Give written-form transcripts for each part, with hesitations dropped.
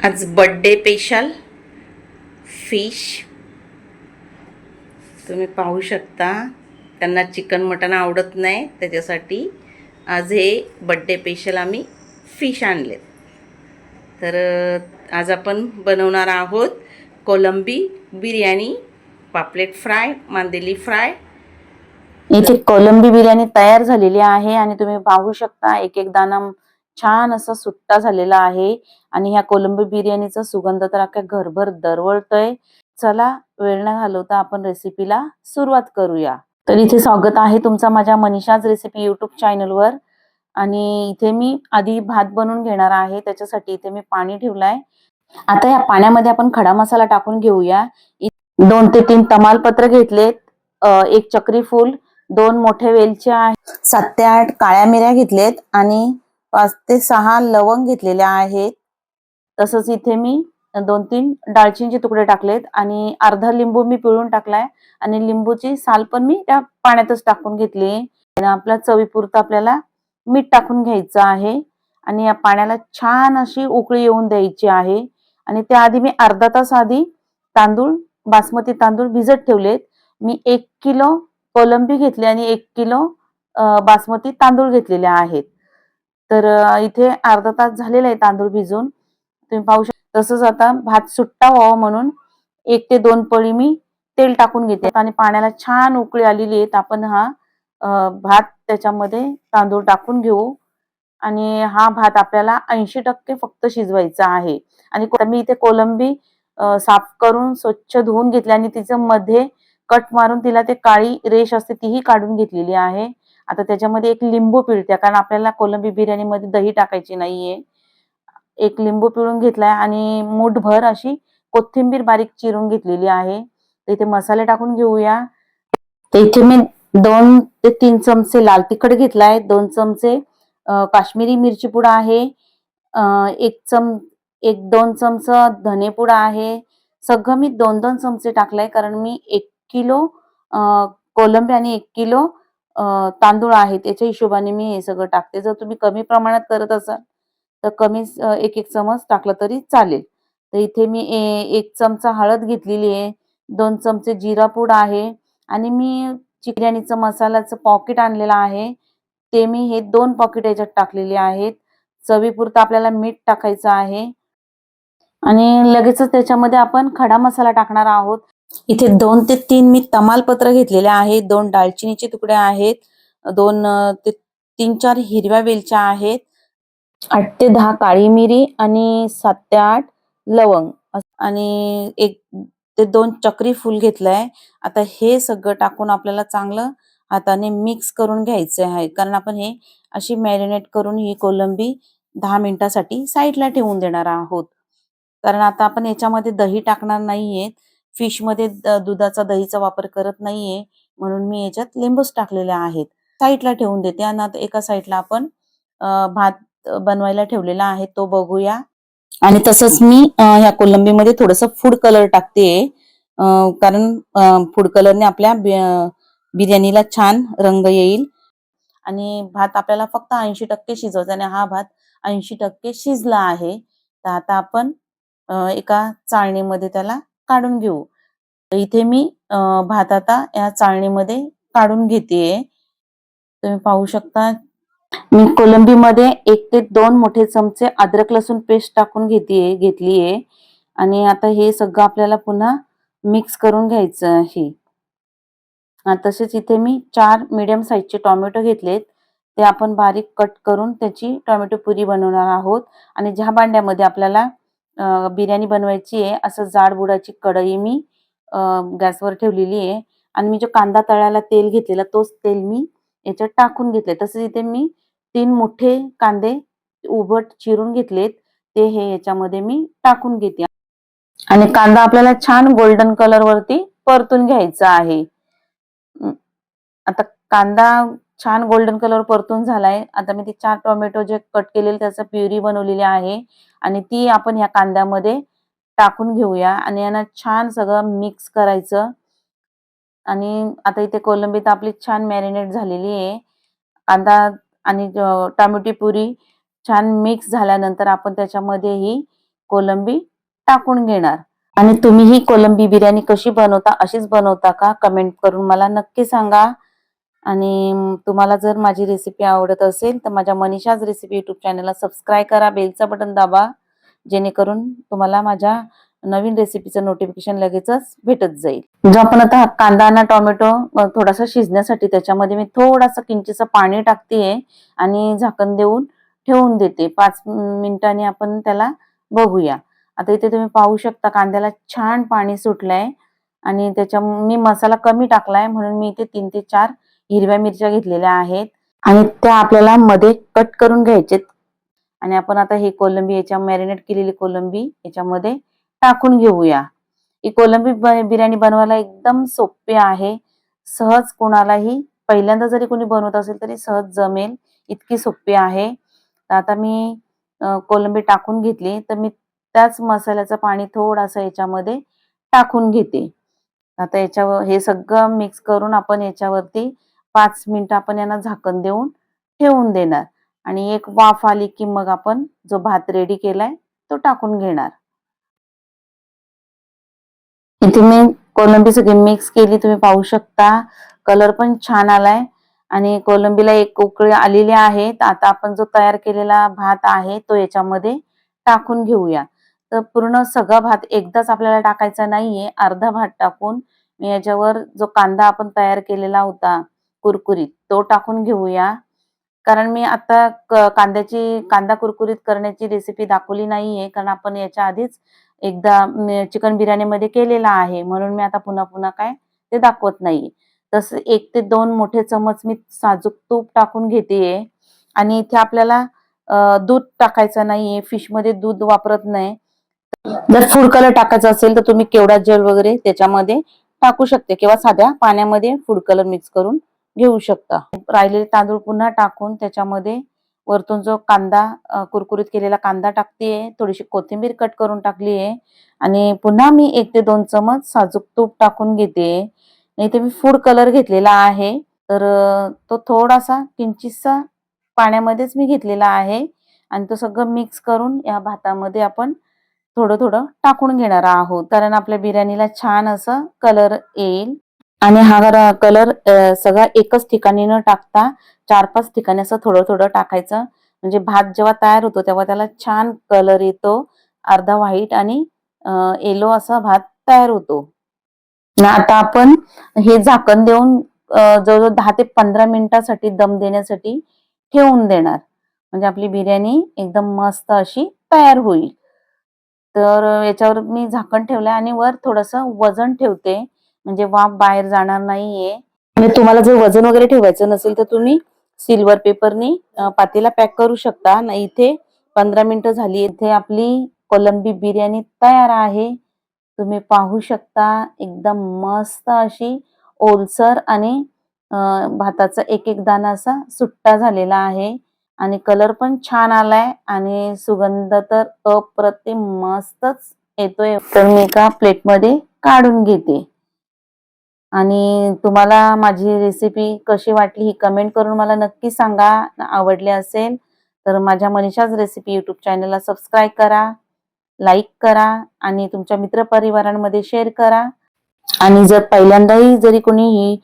आज birthday special fish तुम्ही पाहू शकता. त्यांना चिकन मटन आवडत नाही, त्याच्यासाठी आज हे बर्थडे स्पेशल आम्ही फिश आणले. तर आज आपण बनवणार आहोत कोलंबी बिर्याणी, पापलेट फ्राय, मांदेली फ्राय. इथे कोलंबी बिर्याणी तयार झालेली आहे आणि तुम्ही पाहू शकता एक एक दाणा छान असा सुट्टा झालेला आहे आणि ह्या कोलंबी बिर्याणीचा सुगंध तर अख्ख्या घरभर दरवळतोय. चला वेळ न घालवता आपण रेसिपीला सुरुवात करूया. तर इथे स्वागत आहे तुमचा माझ्या मनीषाज रेसिपी युट्यूब चॅनलवर. आणि इथे मी आधी भात बनवून घेणार आहे, त्याच्यासाठी इथे मी पाणी ठेवलंय. आता या पाण्यामध्ये आपण खडा मसाला टाकून घेऊया. 2 ते 3 तमालपत्र घेतलेत, 1 चक्री फूल, 2 मोठे वेलच्या आहेत, 7 ते 8 काळ्या मिऱ्या घेतलेत आणि 5 ते 6 लवंग घेतलेल्या आहेत. तसंच इथे मी 2-3 दालचिनीचे तुकडे टाकलेत आणि अर्धा लिंबू मी पिळून टाकलाय आणि लिंबूची साल पण मी त्या पाण्यातच टाकून घेतली. आणि आपल्या चवीपुरतं आपल्याला मीठ टाकून घ्यायचं आहे आणि या पाण्याला छान अशी उकळी येऊन द्यायची आहे. आणि त्याआधी मी अर्धा तास आधी तांदूळ, बासमती तांदूळ भिजत ठेवलेत. मी 1 किलो कोलंबी घेतली आणि 1 किलो बासमती तांदूळ घेतलेले आहेत. तर इथे अर्धा तास झालेला आहे तांदूळ भिजून, तुम्ही पाहू शकता. तसंच आता भात सुट्टा व्हावा म्हणून 1 ते 2 पळी मी तेल टाकून घेते आणि पाण्याला छान उकळी आलेली आहे. आपण हा भात त्याच्यामध्ये तांदूळ टाकून घेऊ आणि हा भात आपल्याला 80% फक्त शिजवायचा आहे. आणि मी इथे कोलंबी साफ करून स्वच्छ धुवून घेतली आणि तिचं मध्ये कट मारून तिला ते काळी रेष असते तीही काढून घेतलेली आहे. आता त्याच्यामध्ये 1 लिंबू पिळते, कारण आपल्याला कोलंबी बिर्याणीमध्ये दही टाकायची नाहीये. 1 लिंबू पिळून घेतलाय आणि मूठभर अशी कोथिंबीर बारीक चिरून घेतलेली आहे. तर इथे मसाले टाकून घेऊया. तर इथे मी 2 ते 3 चमचे लाल तिखट घेतलाय, 2 चमचे काश्मीरी मिरची पूड आहे, 1-2 चमच धनेपूड आहे. सगळं मी 2-2 चमचे टाकलंय, कारण मी 1 किलो कोलंबी आणि 1 किलो तांदूळ आहे, त्याच्या हिशोबाने मी हे सगळं टाकते. जर तुम्ही कमी प्रमाणात करत असाल तर कमी 1-1 चमच टाकलं तरी चालेल. तर इथे मी 1 चमचा हळद घेतलेली आहे, 2 चमचे जिरा पूड आहे आणि मी बिर्याणीचं मसाल्याचं पॉकेट आणलेलं आहे, ते मी हे 2 पॉकेट याच्यात टाकलेले आहेत. चवीपुरतं आपल्याला मीठ टाकायचं आहे आणि लगेचच त्याच्यामध्ये आपण खडा मसाला टाकणार आहोत. इथे 2 ते 3 मी तमालपत्र घेतलेले आहेत, 2 दालचिनीचे तुकडे आहेत, 2 ते 3-4 हिरव्या वेलच्या आहेत, 8 ते 10 काळी मिरी आणि 7 ते 8 लवंग आणि 1 ते 2 चक्री फूल घेतलंय. आता हे सगळं टाकून आपल्याला चांगलं हाताने मिक्स करून घ्यायचं आहे, कारण आपण हे अशी मॅरिनेट करून ही कोलंबी 10 मिनिटासाठी साईडला ठेवून देणार आहोत. कारण आता आपण याच्यामध्ये दही टाकणार नाहीये, फिशमध्ये दुधाचा दहीचा वापर करत नाहीये, म्हणून मी याच्यात लिंबूच टाकलेले आहेत. साईडला ठेवून देते आणि आता एका साईडला आपण भात बनवायला ठेवलेला आहे तो बघूया. आणि तसंच मी ह्या कोलंबीमध्ये थोडंसं फूड कलर टाकते, कारण फूड कलरने आपल्या बिर्याणीला छान रंग येईल. आणि भात आपल्याला फक्त 80% शिजवायचा आणि हा भात 80% शिजला आहे. तर आता आपण एका चाळणीमध्ये त्याला काढून घेऊ. तर इथे मी भात आता या चाळणीमध्ये काढून घेतेय. तुम्ही पाहू शकता मी कोलंबीमध्ये 1 ते 2 मोठे चमचे अद्रक लसूण पेस्ट टाकून घेतलीये आणि आता हे सगळं आपल्याला पुन्हा मिक्स करून घ्यायचं आहे. तसेच इथे मी 4 मीडियम साईजचे टोमॅटो घेतलेत, ते आपण बारीक कट करून त्याची टोमॅटो प्युरी बनवणार आहोत. आणि ज्या भांड्यामध्ये आपल्याला बिर्याणी बनवायची आहे, असं जाड बुडाची कढई मी गॅसवर ठेवलेली आहे आणि मी जो कांदा तळायला तेल घेतलेला तोच तेल मी याच्यात टाकून घेतले. तसंच इथे मी 3 मोठे कांदे उभट चिरून घेतलेत, ते हे याच्यामध्ये मी टाकून घेते आणि कांदा आपल्याला छान गोल्डन कलर वरती परतून घ्यायचा आहे. आता कांदा छान गोल्डन कलर परतून झालाय. आता मी ते 4 टोमॅटो जे कट केलेले त्याचं प्युरी बनवलेली आहे आणि ती आपण या कांद्यामध्ये टाकून घेऊया आणि यांना छान सगळं मिक्स करायचं. आणि आता इथे कोलंबी तर आपली छान मॅरिनेट झालेली आहे. कांदा आणि टोमॅटो प्युरी छान मिक्स झाल्यानंतर आपण त्याच्यामध्ये ही कोलंबी टाकून घेणार. आणि तुम्ही ही कोलंबी बिर्याणी कशी बनवता, अशीच बनवता का? कमेंट करून मला नक्की सांगा. आणि तुम्हाला जर माझी रेसिपी आवडत असेल तर माझ्या मनीषाज रेसिपी युट्यूब चॅनलला सबस्क्राईब करा, बेलचा बटन दाबा, जेणेकरून तुम्हाला माझ्या नवीन रेसिपीचं नोटिफिकेशन लगेचच भेटत जाईल. जो आपण आता कांदा आणि टोमॅटो थोडासा शिजण्यासाठी त्याच्यामध्ये मी थोडासा किंचितचं पाणी टाकतेय आणि झाकण देऊन ठेवून देते. 5 मिनिटांनी आपण त्याला बघूया. आता इथे तुम्ही पाहू शकता कांद्याला छान पाणी सुटलंय आणि त्याच्या मी मसाला कमी टाकलाय म्हणून मी इथे 3 ते 4 हिरव्या मिरच्या घेतलेल्या आहेत आणि त्या आपल्याला मध्ये कट करून घ्यायचेत. आणि आपण आता ही कोलंबी याच्या मॅरिनेट केलेली कोलंबी याच्यामध्ये टाकून घेऊया. ही कोलंबी बिर्याणी बनवायला एकदम सोपी आहे. सहज कोणालाही पहिल्यांदा जरी कोणी बनवत असेल तरी सहज जमेल, इतकी सोपी आहे. तर आता मी कोलंबी टाकून घेतली तर मी त्याच मसाल्याचं पाणी थोडंसं याच्यामध्ये टाकून घेते. आता याच्यावर हे सगळं मिक्स करून आपण याच्यावरती 5 मिनिटं आपण यांना झाकण देऊन ठेवून देणार आणि एक वाफ आली की मग आपण जो भात रेडी केलाय तो टाकून घेणार. इथे मी कोलंबी सगळी मिक्स केली, तुम्ही पाहू शकता कलर पण छान आलाय आणि कोलंबीला एक उकळी आलेली आहे. आता आपण जो तयार केलेला भात आहे तो याच्यामध्ये टाकून घेऊया. तर पूर्ण सगळा भात एकदाच आपल्याला टाकायचा नाहीये, अर्धा भात टाकून मी याच्यावर जो कांदा आपण तयार केलेला होता कुरकुरीत तो टाकून घेऊया. कारण मी आता कांदा कुरकुरीत करण्याची रेसिपी दाखवली नाहीये, कारण आपण याच्या आधीच एकदा चिकन बिर्याणीमध्ये केलेला आहे, म्हणून मी आता पुन्हा पुन्हा काय ते दाखवत नाहीये. तसं 1 ते 2 मोठे चमच मी साजूक तूप टाकून घेतेय आणि इथे आपल्याला दूध टाकायचं नाहीये, फिश मध्ये दूध वापरत नाही. जर फूड कलर टाकायचा असेल तर तुम्ही केवडा जेल वगैरे त्याच्यामध्ये टाकू शकते किंवा साध्या पाण्यामध्ये फूड कलर मिक्स करून घेऊ शकता. राहिलेले तांदूळ पुन्हा टाकून त्याच्यामध्ये वरतून जो कांदा कुरकुरीत केलेला कांदा टाकतेय, थोडीशी कोथिंबीर कट करून टाकली आहे आणि पुन्हा मी 1 ते 2 चमच साजूक तूप टाकून घेते. इथे मी फूड कलर घेतलेला आहे, तर तो थोडासा किंचितसा पाण्यामध्येच मी घेतलेला आहे आणि तो सगळं मिक्स करून या भातामध्ये आपण थोडं थोडं टाकून घेणार आहोत, कारण आपल्या बिर्याणीला छान असं कलर येईल. आणि हा कलर सगळा एकच ठिकाणी न टाकता 4-5 ठिकाणी असं थोडं थोडं टाकायचं, म्हणजे भात जेव्हा तयार होतो तेव्हा त्याला छान कलर येतो. अर्धा व्हाईट आणि येलो असा भात तयार होतो. आता आपण हे झाकण देऊन जवळजवळ 10 ते 15 मिनिटासाठी दम देण्यासाठी ठेवून देणार, म्हणजे आपली बिर्याणी एकदम मस्त अशी तयार होईल. तर याच्यावर मी झाकण ठेवलंय आणि वर थोडंसं वजन ठेवते, म्हणजे वाफ बाहेर जाणार नाहीये. म्हणजे तुम्हाला जर वजन वगैरे ठेवायचं नसेल तर तुम्ही सिल्वर पेपरनी पातेला पॅक करू शकता. नाही, इथे 15 मिनिटं झाली. इथे आपली कोलंबी बिर्याणी तयार आहे. तुम्ही पाहू शकता एकदम मस्त अशी ओलसर आणि भाताचा एक एक दाणा असा सुट्टा झालेला आहे आणि कलर पण छान आलाय आणि सुगंध तर अप्रतिम मस्तच येतोय. तर मी एका प्लेटमध्ये काढून घेते आणि तुम्हाला माझी रेसिपी कशी वाटली ही कमेंट करून मला नक्की सांगा. आवडली असेल तर माझ्या मनीषाज रेसिपी युट्यूब चॅनलला सबस्क्राईब करा, लाईक करा आणि तुमच्या मित्रपरिवारांमध्ये शेअर करा. आणि जर पहिल्यांदाही जरी कोणी ही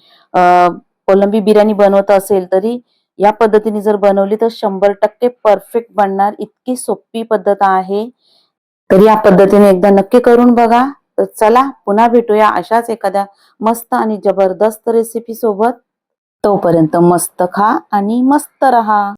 कोलंबी बिर्याणी बनवत असेल तरी या पद्धतीने जर बनवली तर 100% परफेक्ट बनणार. इतकी सोपी पद्धत आहे, तर या पद्धतीने एकदा नक्की करून बघा. तर चला पुन्हा भेटूया अशाच एखाद्या मस्त आणि जबरदस्त रेसिपी सोबत. तोपर्यंत मस्त खा आणि मस्त रहा.